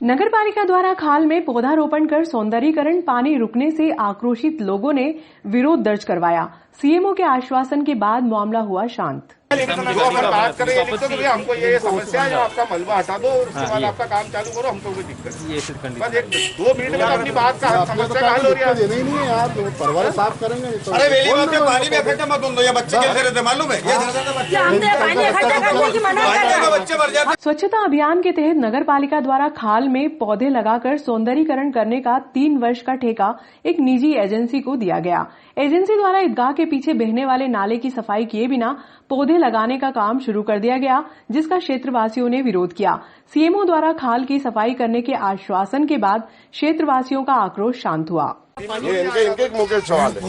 नगरपालिका द्वारा खाल में पौधारोपण कर सौंदर्यीकरण पानी रुकने से आक्रोशित लोगों ने विरोध दर्ज करवाया। सीएमओ के आश्वासन के बाद मामला हुआ शांत। अगर बात करें हमको ये समस्या है, आपका मलबा हटा दो और उसके बाद आपका काम चालू करो, हमको कोई दिक्कत बस 1-2 मिनट में अपनी बात का समस्या का हल हो रही है। नहीं है यार, परवाला साफ करेंगे। अरे वेली में पानी में इकट्ठा मत हो, ये बच्चे खेलते रहते मालूम है, बच्चे मर जाते। स्वच्छता अभियान के तहत नगरपालिका द्वारा खाल में पौधे लगाकर सौंदर्यीकरण करने का 3 वर्ष का ठेका एक निजी एजेंसी को दिया गया। एजेंसी द्वारा ईदगाह के पीछे बहने वाले नाले की सफाई किए बिना पौधे लगाने का काम शुरू कर दिया गया, जिसका क्षेत्रवासियों ने विरोध किया। सीएमओ द्वारा खाल की सफाई करने के आश्वासन के बाद क्षेत्रवासियों का आक्रोश शांत हुआ। ये इनके मुख्य सवाल है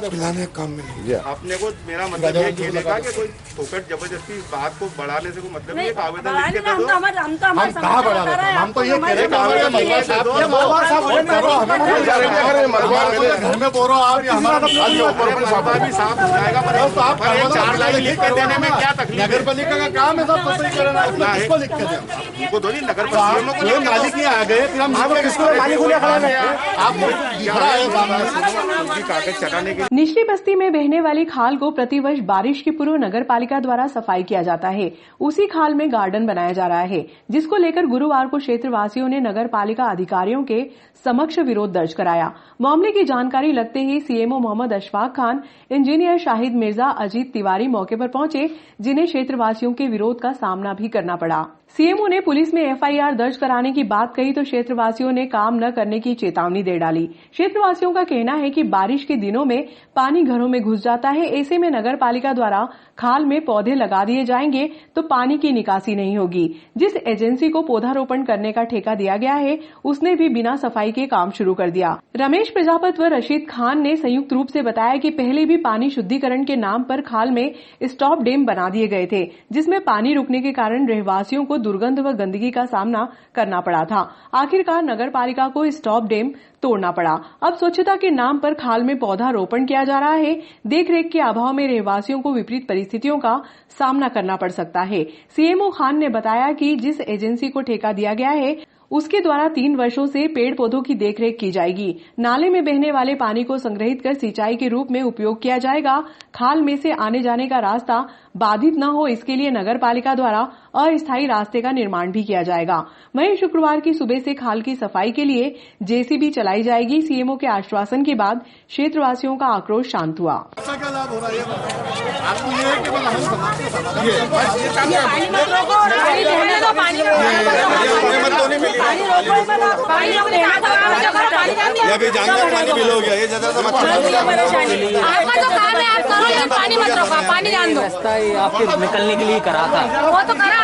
पिलाने का काम में अपने को मेरा मतलब ये कहने का कि कोई फोकट जबरदस्ती इस बात को बढ़ाने से कोई मतलब नहीं। आवेदन लिख के दे दो। हम कहाँ बढ़ा रहे हैं? हम तो ये कह रहे हैं घर में बोलो आप ऊपर भी साफ हो जाएगा, पर 4 लाइन लिख के देने में क्या तकलीफ? नगर पालिका का काम है सब सफाई करना, किसको लिख के दें? उनको थोड़ी नगर पालिका को मालिक ही आ गए, फिर हम किसको मालिक को आप कागज चढ़ाने के। निचली बस्ती में बहने वाली खाल को प्रतिवर्ष बारिश के पूर्व नगरपालिका द्वारा सफाई किया जाता है। उसी खाल में गार्डन बनाया जा रहा है, जिसको लेकर गुरुवार को क्षेत्रवासियों ने नगरपालिका अधिकारियों के समक्ष विरोध दर्ज कराया। मामले की जानकारी लगते ही सीएमओ मोहम्मद अशफाक खान, इंजीनियर शाहिद मिर्जा, अजीत तिवारी मौके पर पहुंचे, जिन्हें क्षेत्रवासियों के विरोध का सामना भी करना पड़ा। सीएमओ ने पुलिस में एफआईआर दर्ज कराने की बात कही तो क्षेत्रवासियों ने काम न करने की चेतावनी दे डाली। क्षेत्रवासियों का कहना है कि बारिश के दिनों में पानी घरों में घुस जाता है, ऐसे में नगरपालिका द्वारा खाल में पौधे लगा दिए जाएंगे तो पानी की निकासी नहीं होगी। जिस एजेंसी को पौधारोपण करने का ठेका दिया गया है, उसने भी बिना सफाई के काम शुरू कर दिया। रमेश प्रजापत व रशीद खान ने संयुक्त रूप से बताया कि पहले भी पानी शुद्धिकरण के नाम पर खाल में स्टॉप डैम बना दिए गए थे, जिसमें पानी रुकने के कारण रहवासियों को दुर्गंध व गंदगी का सामना करना पड़ा था। आखिरकार नगरपालिका को स्टॉप डैम तोड़ना पड़ा। अब स्वच्छता के नाम पर खाल में पौधा रोपण किया जा रहा है। देखरेख के अभाव में रहवासियों को विपरीत परिस्थितियों का सामना करना पड़ सकता है। सीएमओ खान ने बताया कि जिस एजेंसी को ठेका दिया गया है, उसके द्वारा 3 वर्षों से पेड़ पौधों की देखरेख की जाएगी। नाले में बहने वाले पानी को संग्रहित कर सिंचाई के रूप में उपयोग किया जाएगा। खाल में से आने जाने का रास्ता बाधित न हो, इसके लिए नगरपालिका द्वारा अस्थायी रास्ते का निर्माण भी किया जाएगा। वहीं शुक्रवार की सुबह से खाल की सफाई के लिए जेसीबी चलाई जाएगी। सीएमओ के आश्वासन के बाद क्षेत्रवासियों का आक्रोश शांत हुआ। क्या लाभ हो रहा है आपको? ये है कि अभी जानकर पानी बिल हो गया, ये ज्यादा तो आपका जो काम है आप करो, लेकिन पानी मत रोको, पानी जान दो। रास्ता आपके निकलने के लिए करा था, वो तो करा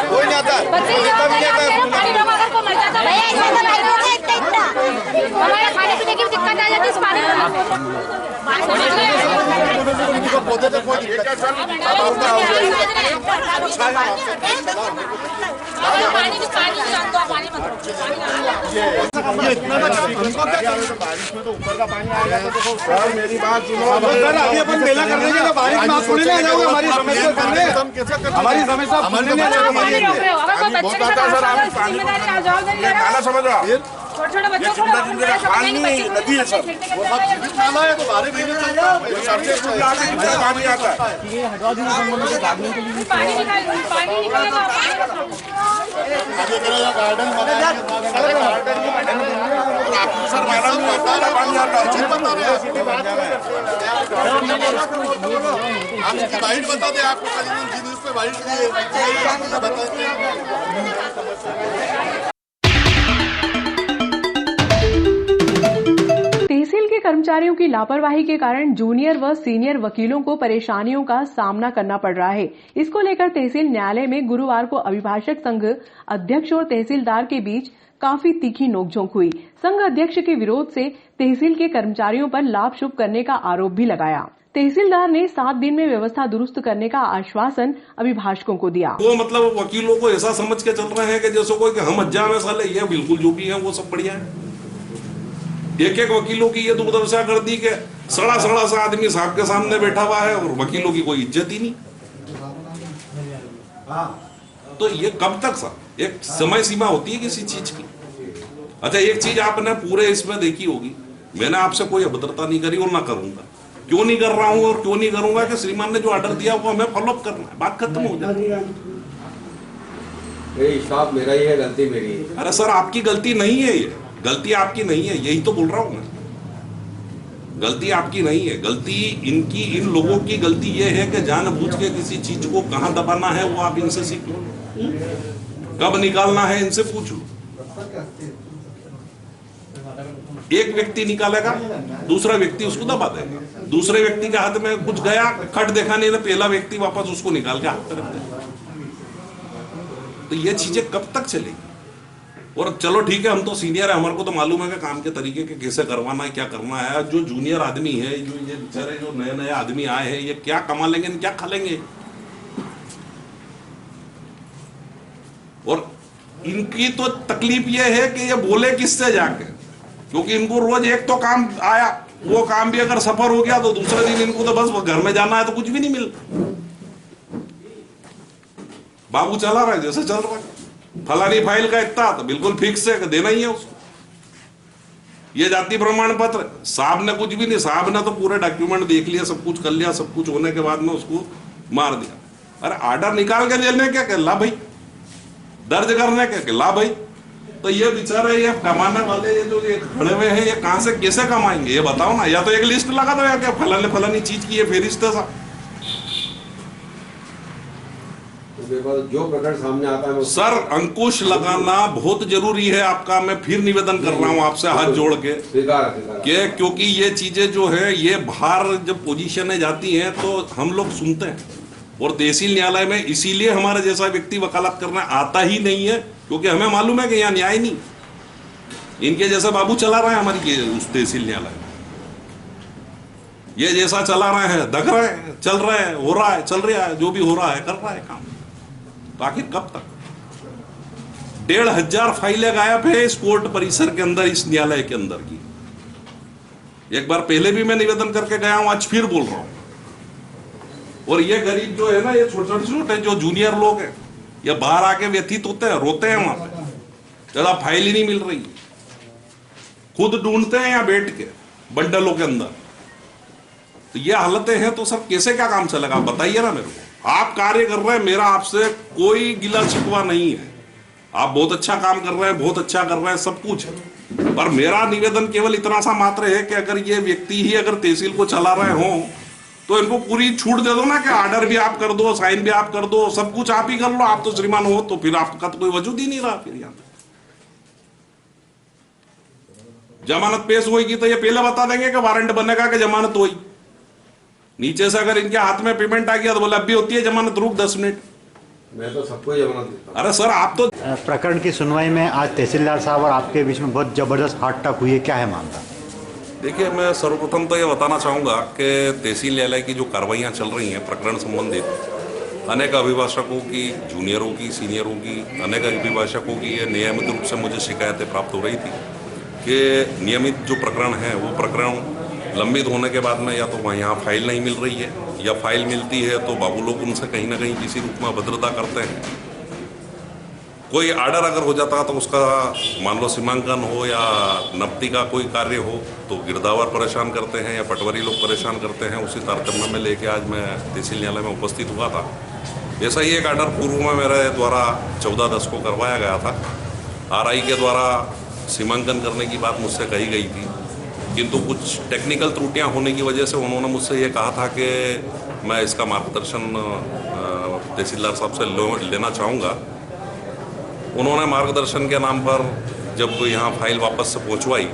कोई नहीं आता, हमारे खाने पीने की भी दिक्कत आ जाती है इस पानी बारिश में तो ऊपर का पानी आएगा तो देखो सर मेरी बात सुनो। अभी अपन मेला कर देंगे, बारिश में आप थोड़ी ना जाओगे हमारी समस्या करने, हमारी समस्या हमारे नहीं खाना समझ रहा छोटे बच्चों को पानी नदी है सर, वो सब खाना है तो बाहर भी पानी आता है। गार्डन सर पानी आता है। आप वाइट बता दें, आपको न्यूज पे वाइट तहसील के कर्मचारियों की लापरवाही के कारण जूनियर व सीनियर वकीलों को परेशानियों का सामना करना पड़ रहा है। इसको लेकर तहसील न्यायालय में गुरुवार को अभिभाषक संघ अध्यक्ष और तहसीलदार के बीच काफी तीखी नोकझोंक हुई। संघ अध्यक्ष के विरोध से तहसील के कर्मचारियों पर लाभ शुभ करने का आरोप भी लगाया। तहसीलदार ने 7 दिन में व्यवस्था दुरुस्त करने का आश्वासन अभिभाषकों को दिया। वो मतलब वकीलों को ऐसा समझ के चल रहे हैं कि जैसे कोई कि हम अज्जा में साले ये बिल्कुल जो भी है वो सब बढ़िया है। एक एक वकीलों की ये दुर्दशा कर दी कि सड़ा सा आदमी साहब के सामने बैठा हुआ है और वकीलों की कोई इज्जत ही नहीं। तो ये कब तक साहब, एक समय सीमा होती है किसी चीज की। अच्छा, एक चीज आपने पूरे इसमें देखी होगी, मैंने आपसे कोई अभद्रता नहीं करी और ना करूंगा। क्यों नहीं कर रहा हूं और क्यों नहीं करूंगा कि श्रीमान ने जो ऑर्डर दिया वो हमें फॉलोअप करना है, बात खत्म हो जाती है। मेरा ही है, गलती मेरी है। अरे सर, आपकी गलती नहीं है, ये गलती आपकी नहीं है, यही तो बोल रहा हूं मैं। गलती आपकी नहीं है, गलती इनकी, इन लोगों की गलती ये है कि जानबूझ के किसी चीज को कहां दबाना है वो आप इनसे सीख लो, कब निकालना है इनसे पूछ लो। एक व्यक्ति निकालेगा, दूसरा व्यक्ति उसको दबा देगा, दूसरे व्यक्ति के हाथ में कुछ गया, खट देखा नहीं, पहला व्यक्ति वापस उसको निकाल के हाथ रख देगा। तो ये चीजें कब तक चलेगी? और चलो ठीक है, हम तो सीनियर है, हमारे को तो मालूम है कि काम के तरीके के कैसे करवाना है, क्या करना है। जो जूनियर आदमी है, जो ये बेचारे जो नए नए आदमी आए हैं, ये क्या कमा लेंगे, क्या खा लेंगे। और इनकी तो तकलीफ ये है कि ये बोले किससे जाके, क्योंकि इनको रोज एक तो काम आया, वो काम भी अगर सफर हो गया तो दूसरे दिन इनको तो बस घर में जाना है, तो कुछ भी नहीं मिलता। बाबू चला रहा है जैसे चल रहा है, फलानी फाइल का इतना तो बिल्कुल फिक्स है कि देना ही है उसको। ये जाति प्रमाण पत्र साहब ने कुछ भी नहीं, साहब ने तो पूरे डॉक्यूमेंट देख लिया, सब कुछ कर लिया, सब कुछ होने के बाद में उसको मार दिया। अरे ऑर्डर निकाल के देने क्या ला भाई, दर्ज करने क्या ला भाई। तो ये बेचारे ये कमाने वाले ये जो ये खड़े हुए हैं, ये कहां से कैसे कमाएंगे ये बताओ ना। या तो एक लिस्ट लगा दो या क्या फलानी चीज की ये फेरिस्त है साहब। जो प्रकरण सामने आता है सर, अंकुश लगाना बहुत जरूरी है आपका। मैं फिर निवेदन कर रहा हूं आपसे हाथ जोड़ के कि क्योंकि ये चीजें जो है ये बाहर जब पोजीशनें जाती हैं तो हम लोग सुनते हैं, और तहसील न्यायालय में इसीलिए हमारे जैसा व्यक्ति वकालत करना आता ही नहीं है, क्योंकि हमें मालूम है कि यहाँ न्याय नहीं। इनके जैसा बाबू चला रहा है हमारी उस तहसील न्यायालय में, ये जैसा चला रहे हैं, दग रहे हैं, चल रहे हैं, हो रहा है, चल रहा है, जो भी हो रहा है कर रहा है काम। तो आखिर कब तक? 1500 फाइलें गायब है इस कोर्ट परिसर के अंदर, इस न्यायालय के अंदर की। एक बार पहले भी मैं निवेदन करके गया हूं, आज फिर बोल रहा हूं। और ये गरीब जो है ना, ये छोटे जो जूनियर लोग हैं, ये बाहर आके व्यथित होते हैं, रोते हैं वहां पे, ज्यादा फाइल ही नहीं मिल रही, खुद ढूंढते हैं यहाँ बैठ के बंडलों के अंदर। तो ये हालतें हैं तो सर कैसे क्या काम चलेगा बताइए ना मेरे को। आप कार्य कर रहे हैं, मेरा आपसे कोई गिला शिकवा नहीं है, आप बहुत अच्छा काम कर रहे हैं, बहुत अच्छा कर रहे हैं, सब कुछ है। पर मेरा निवेदन केवल इतना सा मात्र है कि अगर ये व्यक्ति ही अगर तहसील को चला रहे हो तो इनको पूरी छूट दे दो ना, कि ऑर्डर भी आप कर दो, साइन भी आप कर दो, सब कुछ आप ही कर लो। आप तो श्रीमान हो, तो फिर आपका तो कोई वजूद ही नहीं रहा। फिर यहाँ जमानत पेश होगी तो ये पहले बता देंगे कि वारंट बनेगा कि जमानत हुई। नीचे से अगर इनके हाथ में पेमेंट आ गया तो बोले अब भी होती है जमानत, रुक 10 मिनट। मैं तो सबको जमानत देता हूं। अरे सर, आप तो प्रकरण की सुनवाई में आज तहसीलदार साहब और आपके बीच में बहुत जबरदस्त हाथ-टक हुई है, क्या है मामला? देखिए, मैं सर्वप्रथम तो ये बताना चाहूँगा कि तहसील न्यायालय की जो कार्रवाइयाँ चल रही हैं प्रकरण संबंधित, अनेक अभिभाषकों की, जूनियरों की, सीनियरों की, अनेक अभिभाषकों की ये नियमित रूप से मुझे शिकायतें प्राप्त हो रही थी कि नियमित जो प्रकरण है वो प्रकरण लंबित होने के बाद में या तो वहाँ यहाँ फाइल नहीं मिल रही है, या फाइल मिलती है तो बाबू लोग उनसे कहीं ना कहीं किसी रूप में अभद्रता करते हैं। कोई आर्डर अगर हो जाता तो उसका मान लो सीमांकन हो या नब्ती का कोई कार्य हो तो गिरदावर परेशान करते हैं या पटवारी लोग परेशान करते हैं। उसी तारतम्य में लेके आज मैं तहसील न्यायालय में उपस्थित हुआ था। ऐसा ही एक आर्डर पूर्व में मेरे द्वारा 14/10 को करवाया गया था। RI के द्वारा सीमांकन करने की बात मुझसे कही गई थी, किंतु कुछ टेक्निकल त्रुटियां होने की वजह से उन्होंने मुझसे ये कहा था कि मैं इसका मार्गदर्शन तहसीलदार साहब से लेना चाहूँगा। उन्होंने मार्गदर्शन के नाम पर जब यहाँ फाइल वापस से पहुँचवाई,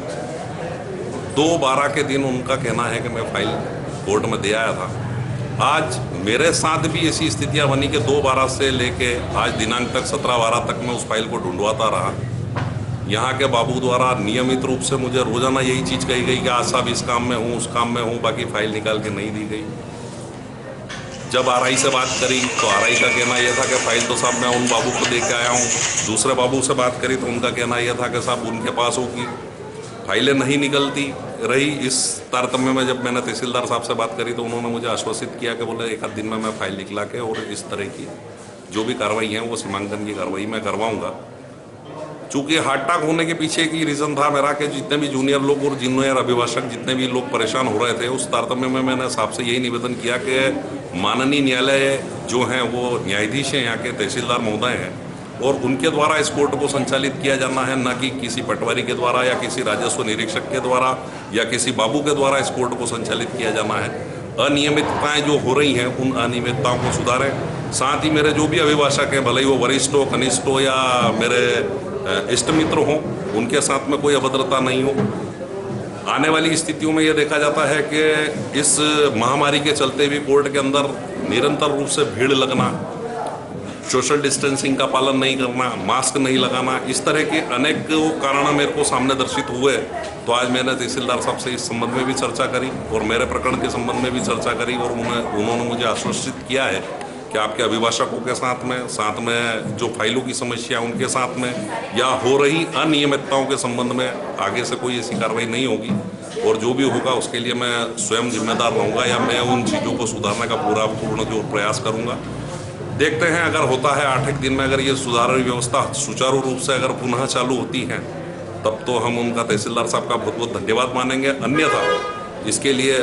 2/12 के दिन उनका कहना है कि मैं फाइल कोर्ट में दे आया था। आज मेरे साथ भी ऐसी स्थितियाँ बनी कि 2/12 से लेके आज दिनांक तक 17/12 तक मैं उस फाइल को ढूंढवाता रहा। यहाँ के बाबू द्वारा नियमित रूप से मुझे रोजाना यही चीज़ कही गई कि आज साहब इस काम में हूँ, उस काम में हूँ, बाकी फाइल निकाल के नहीं दी गई। जब आरआई से बात करी तो आरआई का कहना यह था कि फाइल तो साहब मैं उन बाबू को दे के आया हूँ। दूसरे बाबू से बात करी तो उनका कहना यह था कि साहब उनके पास होगी, फाइलें नहीं निकलती रही। इस तारतम्य में जब मैंने तहसीलदार साहब से बात करी तो उन्होंने मुझे आश्वासित किया कि बोले एक आध दिन में मैं फाइल निकला के और इस तरह की जो भी कार्रवाई है वो सीमांकन की कार्रवाई मैं करवाऊँगा। चूँकि हार्ट अटैक होने के पीछे की रीज़न था मेरा कि जितने भी जूनियर लोग और जूनियर अभिभाषक जितने भी लोग परेशान हो रहे थे, उस तारतम्य में मैंने साहब से यही निवेदन किया कि माननीय न्यायालय जो हैं वो न्यायाधीश हैं, यहाँ के तहसीलदार महोदय हैं, और उनके द्वारा इस कोर्ट को संचालित किया जाना है, न कि किसी पटवारी के द्वारा या किसी राजस्व निरीक्षक के द्वारा या किसी बाबू के द्वारा इस कोर्ट को संचालित किया जाना है। अनियमितताएं जो हो रही हैं उन अनियमितताओं को सुधारें। साथ ही मेरे जो भी अभिभाषक हैं, भले ही वो वरिष्ठ हो, कनिष्ठ हो या मेरे इष्ट मित्र हों, उनके साथ में कोई अभद्रता नहीं हो। आने वाली स्थितियों में यह देखा जाता है कि इस महामारी के चलते भी कोर्ट के अंदर निरंतर रूप से भीड़ लगना, सोशल डिस्टेंसिंग का पालन नहीं करना, मास्क नहीं लगाना, इस तरह के अनेक कारण मेरे को सामने दर्शित हुए। तो आज मैंने तहसीलदार साहब से इस संबंध में भी चर्चा करी और मेरे प्रकरण के संबंध में भी चर्चा करी, और उन्होंने मुझे आश्वस्त किया है कि आपके अभिभाषकों के साथ में जो फाइलों की समस्या है उनके साथ में या हो रही अनियमितताओं के संबंध में आगे से कोई ऐसी कार्रवाई नहीं होगी, और जो भी होगा उसके लिए मैं स्वयं जिम्मेदार रहूँगा या मैं उन चीज़ों को सुधारने का पूर्ण जो प्रयास करूँगा। देखते हैं अगर होता है 8 दिन में, अगर ये सुधार व्यवस्था सुचारू रूप से अगर पुनः चालू होती है तब तो हम उनका तहसीलदार साहब का बहुत बहुत धन्यवाद मानेंगे। अन्यथा इसके लिए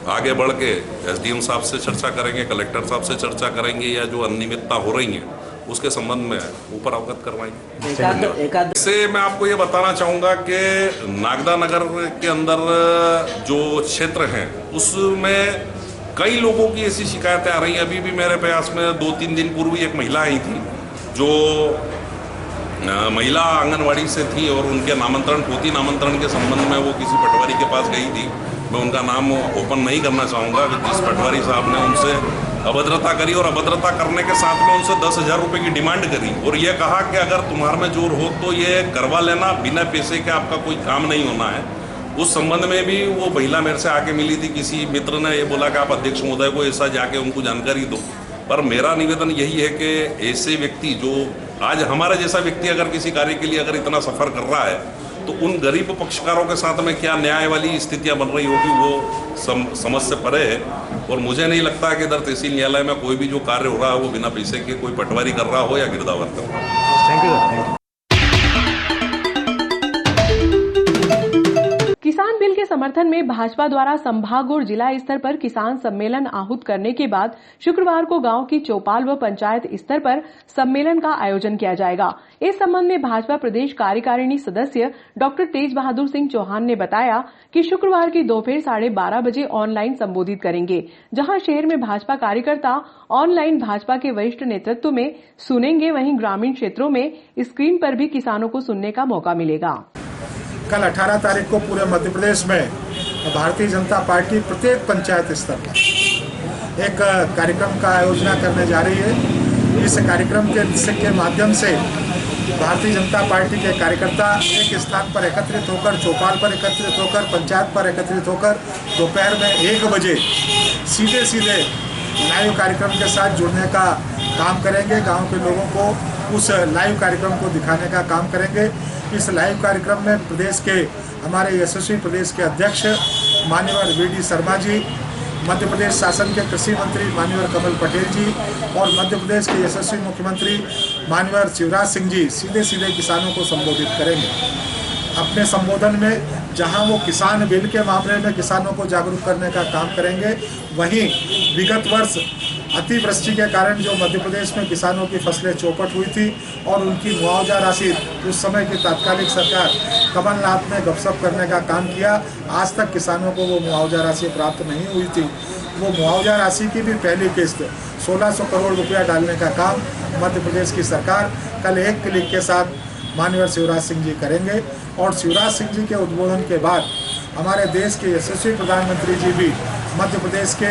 आगे बढ़ के एसडीएम साहब से चर्चा करेंगे, कलेक्टर साहब से चर्चा करेंगे, या जो अनियमितता हो रही है उसके संबंध में ऊपर अवगत करवाएंगे। इससे मैं आपको ये बताना चाहूँगा कि नागदा नगर के अंदर जो क्षेत्र हैं उसमें कई लोगों की ऐसी शिकायतें आ रही हैं। अभी भी मेरे प्रयास में 2-3 दिन पूर्व एक महिला आई थी जो महिला आंगनवाड़ी से थी और उनके पोती नामांतरण के संबंध में वो किसी पटवारी के पास गई थी। मैं उनका नाम ओपन नहीं करना चाहूँगा। जिस पटवारी साहब ने उनसे अभद्रता करी और अभद्रता करने के साथ में उनसे 10,000 रुपये की डिमांड करी और ये कहा कि अगर तुम्हारे में जोर हो तो ये करवा लेना, बिना पैसे के आपका कोई काम नहीं होना है। उस संबंध में भी वो महिला मेरे से आके मिली थी। किसी मित्र ने ये बोला कि आप अध्यक्ष महोदय को ऐसा जाके उनको जानकारी दो। पर मेरा निवेदन यही है कि ऐसे व्यक्ति जो आज हमारा जैसा व्यक्ति अगर किसी कार्य के लिए अगर इतना सफ़र कर रहा है तो उन गरीब पक्षकारों के साथ में क्या न्याय वाली स्थितियां बन रही होगी वो समझ से परे है। और मुझे नहीं लगता कि इधर तहसील न्यायालय में कोई भी जो कार्य हो रहा है वो बिना पैसे के कोई पटवारी कर रहा हो या गिरदावर कर रहा हो। Thank you. किसान बिल के समर्थन में भाजपा द्वारा संभाग और जिला स्तर पर किसान सम्मेलन आहूत करने के बाद शुक्रवार को गांव की चौपाल व पंचायत स्तर पर सम्मेलन का आयोजन किया जाएगा। इस संबंध में भाजपा प्रदेश कार्यकारिणी सदस्य डॉक्टर तेज बहादुर सिंह चौहान ने बताया कि शुक्रवार की दोपहर 12:30 बजे ऑनलाइन संबोधित करेंगे, जहां शहर में भाजपा कार्यकर्ता ऑनलाइन भाजपा के वरिष्ठ नेतृत्व में सुनेंगे। वहीं ग्रामीण क्षेत्रों में स्क्रीन पर भी किसानों को सुनने का मौका मिलेगा। कल 18 तारीख को पूरे मध्य प्रदेश में भारतीय जनता पार्टी प्रत्येक पंचायत स्तर पर एक कार्यक्रम का आयोजन करने जा रही है। इस कार्यक्रम के माध्यम से भारतीय जनता पार्टी के कार्यकर्ता एक स्थान पर एकत्रित होकर, चौपाल पर एकत्रित होकर, पंचायत पर एकत्रित होकर दोपहर में 1 बजे सीधे लाइव कार्यक्रम के साथ जुड़ने का काम करेंगे। गांव के लोगों को उस लाइव कार्यक्रम को दिखाने का काम करेंगे। इस लाइव कार्यक्रम में प्रदेश के हमारे यशस्वी प्रदेश के अध्यक्ष माननीय वीडी शर्मा जी, मध्य प्रदेश शासन के कृषि मंत्री माननीय कमल पटेल जी और मध्य प्रदेश के यशस्वी मुख्यमंत्री माननीय शिवराज सिंह जी सीधे किसानों को संबोधित करेंगे। अपने संबोधन में जहां वो किसान बिल के मामले में किसानों को जागरूक करने का काम करेंगे, वहीं विगत वर्ष अतिवृष्टि के कारण जो मध्य प्रदेश में किसानों की फसलें चौपट हुई थी और उनकी मुआवजा राशि उस समय की तात्कालिक सरकार कमलनाथ ने गपशप करने का काम किया। आज तक किसानों को वो मुआवजा राशि प्राप्त नहीं हुई थी। वो मुआवजा राशि की भी पहली किस्त 1600 करोड़ रुपया डालने का काम मध्य प्रदेश की सरकार कल एक क्लिक के साथ माननीय शिवराज सिंह जी करेंगे। और शिवराज सिंह जी के उद्बोधन के बाद हमारे देश के यशस्वी प्रधानमंत्री जी भी मध्य प्रदेश के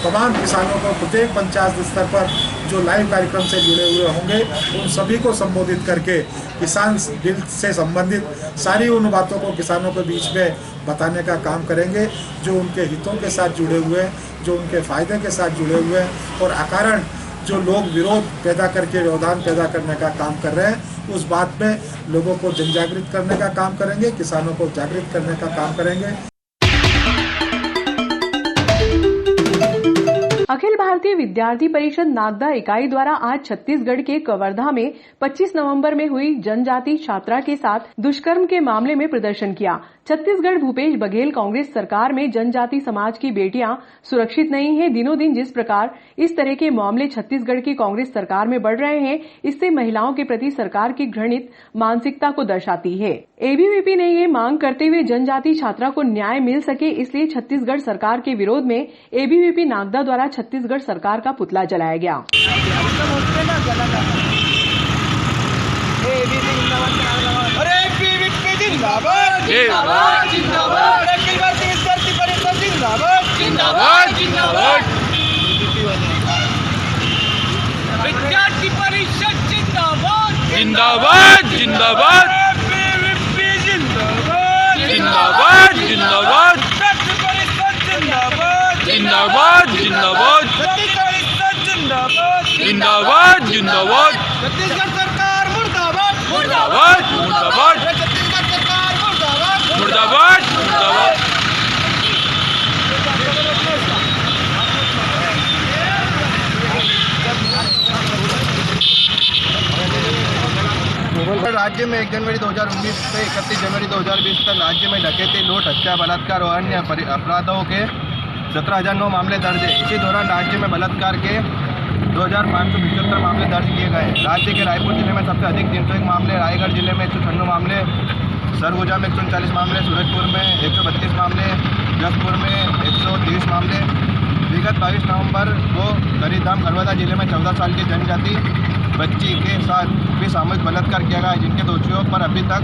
तमाम किसानों को प्रत्येक पंचायत स्तर पर जो लाइव कार्यक्रम से जुड़े हुए होंगे उन सभी को संबोधित करके किसान बिल से संबंधित सारी उन बातों को किसानों के बीच में बताने का काम करेंगे जो उनके हितों के साथ जुड़े हुए हैं, जो उनके फायदे के साथ जुड़े हुए हैं और अकारण जो लोग विरोध पैदा करके व्यवधान पैदा करने का काम कर रहे हैं उस बात में लोगों को जनजागृत करने का काम करेंगे, किसानों को जागृत करने का काम करेंगे। अखिल भारतीय विद्यार्थी परिषद नागदा इकाई द्वारा आज छत्तीसगढ़ के कवर्धा में 25 नवंबर में हुई जनजाति छात्रा के साथ दुष्कर्म के मामले में प्रदर्शन किया। छत्तीसगढ़ भूपेश बघेल कांग्रेस सरकार में जनजाति समाज की बेटियां सुरक्षित नहीं हैं। दिनों दिन जिस प्रकार इस तरह के मामले छत्तीसगढ़ की कांग्रेस सरकार में बढ़ रहे हैं, इससे महिलाओं के प्रति सरकार की घृणित मानसिकता को दर्शाती है। एबीवीपी ने ये मांग करते हुए जनजाति छात्रा को न्याय मिल सके इसलिए छत्तीसगढ़ सरकार के विरोध में एबीवीपी नागदा द्वारा छत्तीसगढ़ सरकार का पुतला जलाया गया। जिंदाबाद जिंदाबाद जिंदाबाद अखिल भारतीय विद्यार्थी परिषद जिंदाबाद जिंदाबाद जिंदाबाद विद्यार्थी परिषद जिंदाबाद जिंदाबाद जिंदाबाद जिंदाबाद जिंदाबाद जिंदाबाद जिंदाबाद जिंदाबाद जिंदाबाद जिंदाबाद छत्तीसगढ़ सरकार मुर्दाबाद मुर्दाबाद मुर्दाबाद छत्तीसगढ़ सरकार मुर्दाबाद मुर्दाबाद मुर्दाबाद। राज्य में 1 जनवरी 2019 से 31 जनवरी 2020 तक राज्य में डकैती, लूट, हत्या, बलात्कार और अन्य अपराधों के 17,009 मामले दर्ज है। इसी दौरान राज्य में बलात्कार के 2,575 मामले दर्ज किए गए। राज्य के रायपुर जिले में सबसे अधिक 301 मामले, रायगढ़ जिले में 196 मामले, सरगुजा में 139 मामले, सूरजपुर में 132 मामले, जसपुर में 130 मामले। विगत 22 नवंबर को करीधाम खरवदा जिले में 14 साल की जनजाति बच्ची के साथ भी सामूहिक बलात्कार किया गया है, जिनके दोषियों पर अभी तक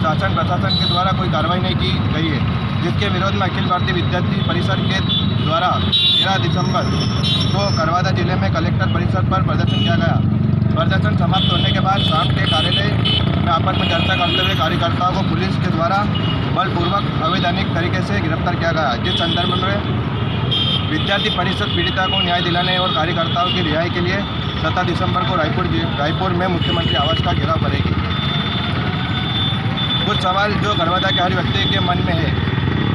शासन प्रशासन के द्वारा कोई कार्रवाई नहीं की गई है, जिसके विरोध में अखिल भारतीय विद्यार्थी परिषद के द्वारा 13 दिसंबर को खरवदा जिले में कलेक्टर परिसर पर प्रदर्शन किया गया। प्रदर्शन समाप्त होने के बाद शाम के कार्यालय में आपस में चर्चा करते हुए कार्यकर्ताओं को पुलिस के द्वारा बलपूर्वक अवैधानिक तरीके से गिरफ्तार किया गया, जिस संदर्भ में विद्यार्थी परिषद पीड़िता को न्याय दिलाने और कार्यकर्ताओं की रिहाई के लिए 17 दिसंबर को रायपुर में मुख्यमंत्री आवास का घेराव करेगी। कुछ सवाल जो खरवदा के हर व्यक्ति के मन में है,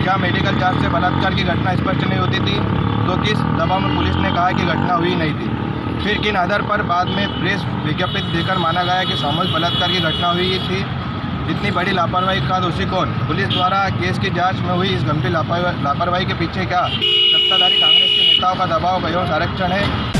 क्या मेडिकल जांच से बलात्कार की घटना स्पष्ट नहीं होती थी, तो किस दबाव में पुलिस ने कहा कि घटना हुई नहीं थी? फिर किन आधार पर बाद में प्रेस विज्ञप्ति देकर माना गया कि सामूहिक बलात्कार की घटना हुई थी? इतनी बड़ी लापरवाही का दोषी कौन? पुलिस द्वारा केस की जांच में हुई इस गंभीर लापरवाही के पीछे क्या सत्ताधारी कांग्रेस के नेताओं का दबाव एवं संरक्षण है?